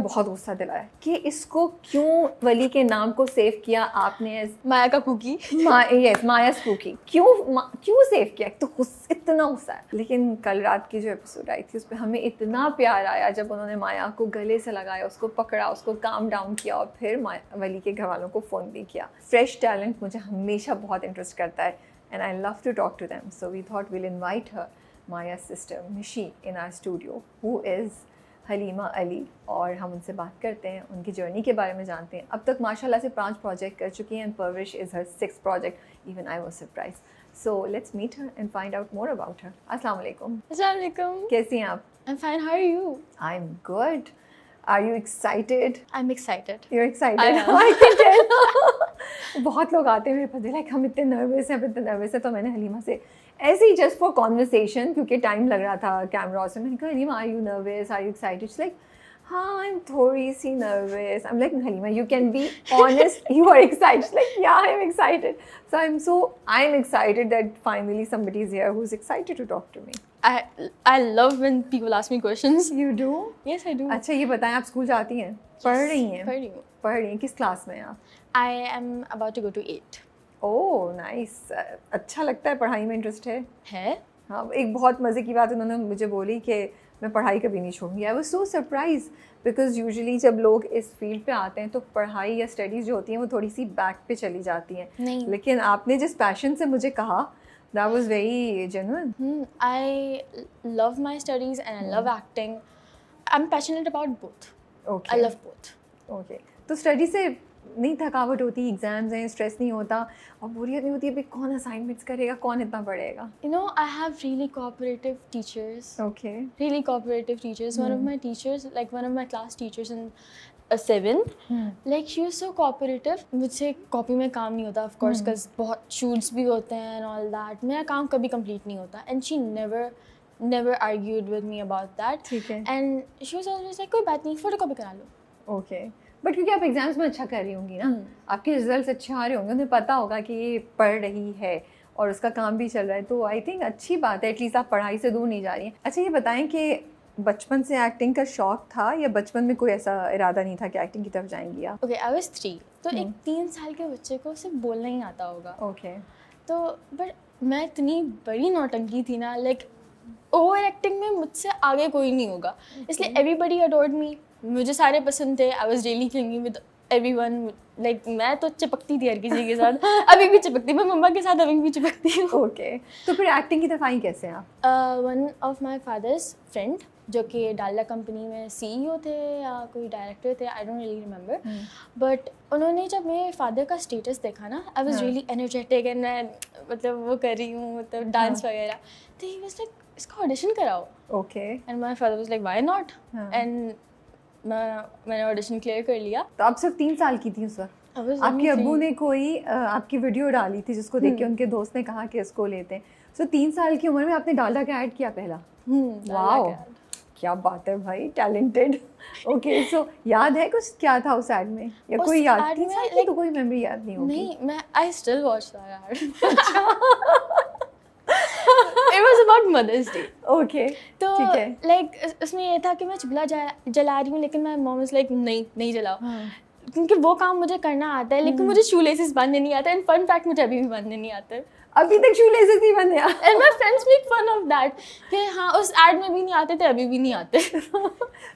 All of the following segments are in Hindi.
बहुत गुस्सा दिलाया कि इसको क्यों वली के नाम को सेव किया आपने, माया का कुकी। यस, माया स्पूकी, क्यों सेव किया, तो इतना गुस्सा है। लेकिन कल रात की जो एपिसोड आई थी उस पर हमें इतना प्यार आया जब उन्होंने माया को गले से लगाया, उसको पकड़ा, उसको काम डाउन किया और फिर वली के घर वालों को फ़ोन भी किया। फ्रेश टैलेंट मुझे हमेशा बहुत इंटरेस्ट करता है and I love to talk to them. So we thought we'll invite her, Maya's sister Mishi, in our studio, who is Halima Ali, और हम उनसे बात करते हैं, उनकी जर्नी के बारे में जानते हैं। अब तक माशाल्लाह से 5 प्रोजेक्ट कर चुकी हैं, and Parwarish is her 6th project. Even I was surprise. So let's meet her and find out more about her. अस्सलाम वालेकुम। अस्सलाम वालेकुम। कैसी हैं आप? I'm fine. How are you? I'm good. Are you excited? I'm excited. You're excited? I am. I can tell. बहुत लोग आते हैं मेरे पास, लाइक हम इतने नर्वस हैं, तो मैंने हलीमा से ऐसे ही जस्ट फॉर कॉन्वर्सेशन, क्योंकि टाइम लग रहा था कैमरा से, मैंने कहा Halima are you nervous, are you excited? Like हाँ, आई एम थोड़ी सी nervous. I am like Halima, you can be honest, you are excited? Like yeah, I am excited. So I am excited that finally somebody is here who is excited to talk to me. I love when people ask me questions. You do? Yes, I do. अच्छा, ये बताएं, आप स्कूल जाती हैं? पढ़ रही हैं? पढ़ रही हूँ। पढ़ रही हैं, किस क्लास में हैं आप? I am about to go to 8. Oh nice. अच्छा लगता है, पढ़ाई में इंटरेस्ट है? हाँ, एक बहुत मज़े की बात उन्होंने मुझे बोली कि मैं पढ़ाई कभी नहीं छोड़ूंगी। I was so surprise, because usually जब लोग इस फील्ड पे आते हैं तो पढ़ाई या स्टडीज़ जो होती हैं वो थोड़ी सी बैक पे चली जाती हैं। नहीं, लेकिन आपने जिस पैशन से मुझे कहा, that was very genuine. I love my studies and I love acting. I'm passionate about both. Okay. I love both. Okay. तो स्टडी से नहीं थकावट होती, एग्जाम्स हैं, स्ट्रेस नहीं होता और बोरियत नहीं होती है, कौन असाइनमेंट्स करेगा, कौन इतना पढ़ेगा? You know, I have really cooperative teachers. Okay. Really cooperative teachers. One of my teachers, like one of my class teachers in 7th, like she was so cooperative. मुझसे कॉपी में काम नहीं होता, of course, because बहुत shoots भी होते हैं and all that. मेरा काम कभी complete नहीं होता, and she never argued with me about that. ठीक है. And she was always like, कोई बात नहीं, photocopy करा लो. Okay. बट क्योंकि आप एग्जाम्स में अच्छा कर रही होंगी ना, आपके रिजल्ट्स अच्छे आ रहे होंगे, उन्हें पता होगा कि ये पढ़ रही है और उसका काम भी चल रहा है, तो आई थिंक अच्छी बात है, एटलीस्ट आप पढ़ाई से दूर नहीं जा रही हैं। अच्छा, ये बताएं कि बचपन से एक्टिंग का शौक था या बचपन में कोई ऐसा इरादा नहीं था कि एक्टिंग की तरफ जाएंगी आप? ओके, आई वाज 3, तो एक 3 साल के बच्चे को सिर्फ बोलना ही आता होगा। ओके। तो बट मैं इतनी बड़ी नौटंकी थी ना, लाइक ओवर एक्टिंग में मुझसे आगे कोई नहीं होगा, इसलिए एवरीबडी अडोर्ड मी, मुझे सारे पसंद थे। I was really clingy with everyone, like मैं तो चिपकती थी हर किसी के साथ, अभी भी चिपकती, मैं मम्मा के साथ अभी भी चिपकती हूँ। ओके, तो फिर एक्टिंग की तरफ आई कैसे आप? One of my father's friend, जो कि डालडा कंपनी में CEO थे या कोई डायरेक्टर थे, I don't really remember, but उन्होंने जब मेरे फादर का स्टेटस देखा ना, I was really energetic and मैं मतलब वो कर रही हूँ, मतलब डांस वगैरह, तो ही वाज लाइक इसका ऑडिशन कराओ। Okay. And my father was like why not, and मैंने ऑडिशन क्लियर कर लिया। तो आप सिर्फ 3 साल की थी उस वक्त? आपके अब्बू ने कोई आपकी वीडियो डाली थी जिसको देख के उनके दोस्त ने कहा कि इसको लेते हैं, सो 3 साल की उम्र में आपने डालडा का ऐड किया पहला? वाओ, क्या बात है भाई, टैलेंटेड। ओके, सो याद है कुछ क्या था उस ऐड में, या कोई याद नहीं, तो कोई मेमोरी याद नहीं होगी? नहीं, मैं I still watch that add. It was about Mother's Day. Okay. तो ठीक है। लाइक उसमें ये था कि मैं चिपला जला रही हूँ, लेकिन मैं मॉम इज लाइक नहीं जलाओ, क्योंकि वो काम मुझे करना आता है, लेकिन मुझे शू लेसेस बांधने नहीं आता। एंड फन फैक्ट, मुझे अभी भी बांधने नहीं आता है, अभी तक शू लेसेस नहीं बंधे। And my friends make fun of that कि हाँ उस एड में भी नहीं आते थे, अभी भी नहीं आते।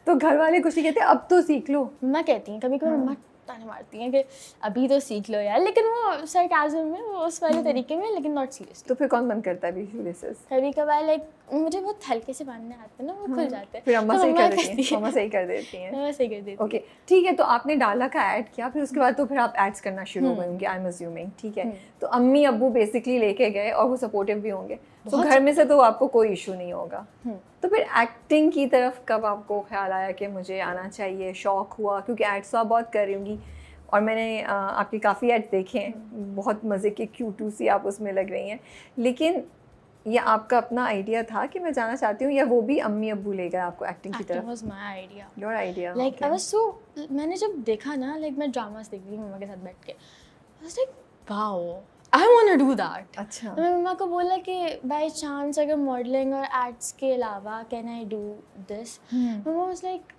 तो घर वाले कुछ नहीं कहते अब तो सीख लो? मम्मा कहती हैं कभी कभी, मम्मा ताने मारती हैं कि अभी तो सीख लो यार, लेकिन वो सरकाज़म में, वो उस वाले तरीके में, लेकिन नॉट सीरियस। तो फिर कौन बंद करता है अभी शू लेसेस? कभी कभार लाइक मुझे बहुत हल्के से बांधने आते हैं ना, वो खुल जाते हैं, फिर अम्मा तो सही मम्मा कर देती हैं, मम्मा सही कर देती हैं। मैं सही कर देती हूँ। ओके, ठीक है। तो आपने डाला का ऐड किया, फिर उसके बाद तो फिर आप एड्स करना शुरू हो गए होंगे, आई एम अज्यूमिंग, ठीक है? तो अम्मी अब्बू बेसिकली लेके गए और वो सपोर्टिव भी होंगे, तो घर में से तो आपको कोई इशू नहीं होगा। तो फिर एक्टिंग की तरफ कब आपको ख्याल आया कि मुझे आना चाहिए, शौक हुआ? क्योंकि एड्स तो आप बहुत कर रही होंगी और मैंने आपके काफ़ी एड्स देखे हैं, बहुत मज़े के क्यूटू सी आप उसमें लग रही हैं, लेकिन ये आपका अपना आइडिया था कि मैं जाना चाहती हूँ, या वो भी अम्मी अब्बू ले गए आपको एक्टिंग की तरफ? Acting was my idea. Your idea. Like I was so, मैंने जब देखा ना, like मैं ड्रामास देख रही मम्मा के साथ बैठ के, I was like wow, I want to do that. अच्छा। तो मैं मम्मा को बोला कि बाय चांस अगर मॉडलिंग और एड्स के अलावा कैन आई डू दिस? मम्मा वाज लाइक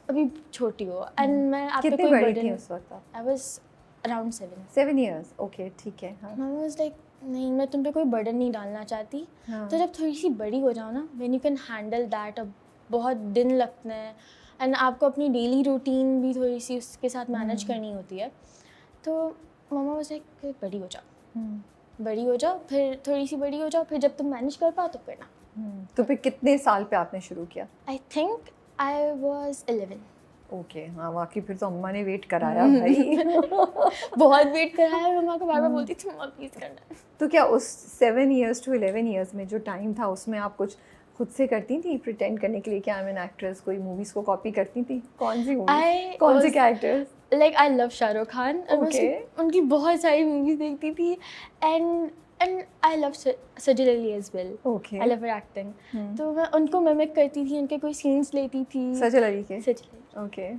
अभी छोटी हो एंड मैं आप पे कितने कोई बड़ी थी बर्डन उस वक्त आप? I was around 7. 7 years, okay ठीक है। हाँ मम्मा वाज लाइक नहीं मैं तुम पे कोई बर्डन नहीं डालना चाहती। हाँ। तो जब थोड़ी सी बड़ी हो जाओ ना when you can handle that, अब बहुत दिन लगते हैं एंड आपको अपनी डेली रूटीन भी थोड़ी सी उसके साथ मैनेज करनी होती है, तो मम्मा वाज लाइक बड़ी हो जाओ, बड़ी हो जाओ, फिर थोड़ी सी बड़ी हो जाओ, फिर जब तुम मैनेज कर पाओ तो करना। तो फिर कितने साल पे आपने शुरू किया? I think I was 11. Okay हाँ वाकई फिर तो अम्मा ने वेट कराया भाई। बहुत वेट कराया, मम्मा को बार बार बोलती थी मम्मा प्लीज करना। तो क्या उस 7 years to 11 years में जो टाइम था उसमें आप कुछ खुद से करती थी प्रिटेंड करने के लिए कि आई एम एन एक्ट्रेस? कोई मूवीज को कॉपी करती थी? कौन सी मूवी, कौन से characters? Like I love Shahrukh Khan, Okay. उनकी बहुत सारी मूवीज देखती थी and I love Sajal Ali as well. Okay I love her acting, तो मैं उनको मिमिक करती थी, उनके कोई सीन्स लेती थी। सजल अली के? सजल अली। ओके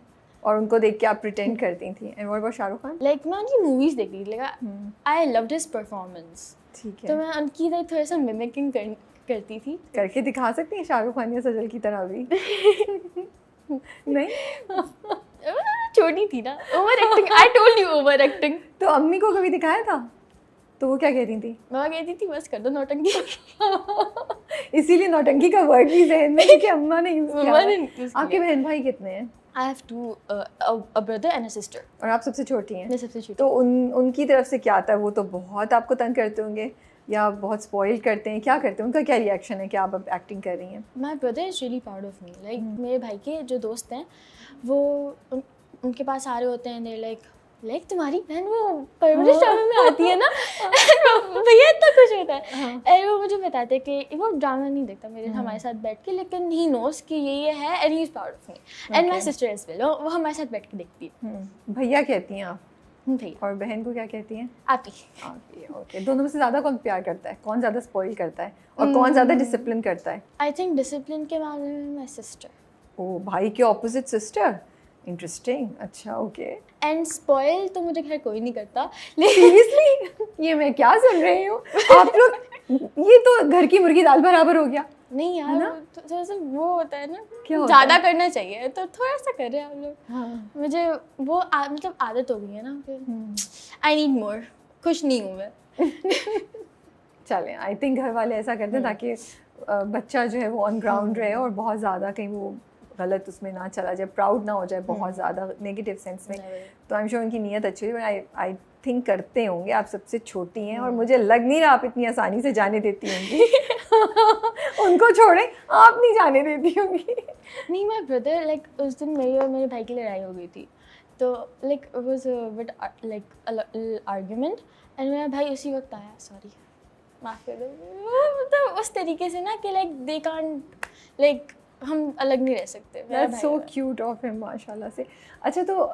और उनको देख के आप प्रिटेंड करती थी। And what about Shahrukh Khan? Like मैं उनकी मूवीज देखती थी, like I loved his performance, ठीक तो है। मैं उनकी लाइक थोड़ा सा मिमिकिंग करती थी। करके दिखा सकती हैं शाहरुख खान या सजल की तरह भी? नहीं छोटी थी ना, over acting, I told you over acting. तो अम्मी को कभी दिखाया था? तो वो क्या कहती थी? मम्मा कहती थी बस कर दो नौटंकी। इसीलिए नौटंकी का वर्ड भी ज़हन में क्योंकि अम्मा ने यूज़ किया मम्मा है। ने use किया। आपके बहन भाई कितने हैं? I have two a brother and a sister. और आप सबसे छोटी हैं? मैं सबसे छोटी। तो उनकी तरफ से क्या आता है? वो तो बहुत आपको तंग करते होंगे या बहुत स्पॉइल करते हैं, क्या करते हैं? उनका क्या रिएक्शन है कि आप अब एक्टिंग कर रही हैं? My brother is really proud of me. Like मेरे भाई के जो दोस्त हैं वो उनके पास आ रहे होते हैं, देर लाइक तुम्हारी बहन वो परवरिश ड्रामे में आती है ना। भैया इतना कुछ होता है। और वो मुझे बताते हैं कि वो ड्रामा नहीं देखता मेरे हमारे साथ बैठ के, लेकिन ही नोस कि ये है and he is proud of me and my sister as well. वो हमारे साथ बैठ के देखती है। भैया कहती हैं आप? भैया। और बहन को क्या कहती हैं? आप ही। ओके दोनों में से ज़्यादा कौन प्यार करता है? कौन ज़्यादा स्पॉइल करता है और कौन ज़्यादा डिसिप्लिन करता है? आई थिंक डिसिप्लिन के मामले में माई सिस्टर। ओ भाई के ऑपोजिट सिस्टर, इंटरेस्टिंग। अच्छा ओके। एंड स्पॉइल तो मुझे खैर कोई नहीं करता, सीरियसली ये मैं क्या सुन रही हूँ? आप लोग, ये तो घर की मुर्गी दाल बराबर हो गया। नहीं यार थोड़ा सा वो होता है ना, क्या होता ज़्यादा है? करना चाहिए तो थोड़ा सा कर रहे हैं हम लोग। हाँ। मुझे वो मतलब आदत हो गई है ना, फिर आई नीड मोर। खुश नहीं हूँ मैं। चलें आई थिंक घर वाले ऐसा करते हैं ताकि बच्चा जो है वो ऑन ग्राउंड रहे और बहुत ज़्यादा कहीं वो गलत उसमें ना चला जाए, प्राउड ना हो जाए बहुत ज़्यादा नेगेटिव सेंस में। तो आई एम श्योर उनकी नीयत अच्छी है। आई थिंक करते होंगे। आप सबसे छोटी हैं और मुझे लग नहीं रहा आप इतनी आसानी से जाने देती होंगी। उनको छोड़ें, आप नहीं जाने देती होंगी। नहीं माई ब्रदर लाइक उस दिन मेरी और मेरे भाई की लड़ाई हो गई थी, तो like it was but like argument and मेरा भाई उसी वक्त आया, सॉरी माफ़ कर दो, मतलब उस तरीके से ना कि लाइक दे कांट, लाइक हम अलग नहीं रह सकते। That's so cute of him माशाल्लाह से। अच्छा तो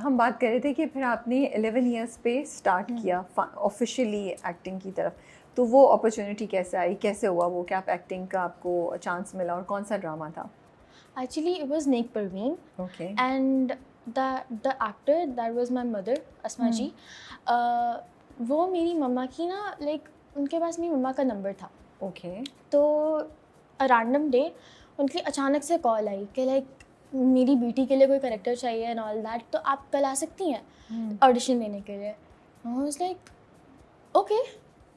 हम बात कर रहे थे कि फिर आपने 11 इयर्स पे स्टार्ट किया ऑफिशियली एक्टिंग की तरफ, तो वो अपॉर्चुनिटी कैसे आई, कैसे हुआ वो कि आप एक्टिंग का आपको चांस मिला और कौन सा ड्रामा था? Actually it was Nek Parveen okay and the actor that was my mother Asma ji. वो मेरी मम्मा की ना लाइक उनके पास मेरी मम्मा का नंबर था। ओके तो रैंडम डे उनकी अचानक से कॉल आई कि लाइक मेरी बेटी के लिए कोई कैरेक्टर चाहिए एंड ऑल दैट, तो आप कल आ सकती हैं ऑडिशन देने के लिए। आई वाज लाइक ओके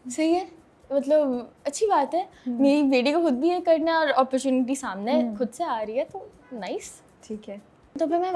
सही है, मतलब अच्छी बात है, मेरी बेटी को खुद भी ये करना है और अपॉर्चुनिटी सामने खुद से आ रही है, तो नाइस। ठीक है। तो फिर मैं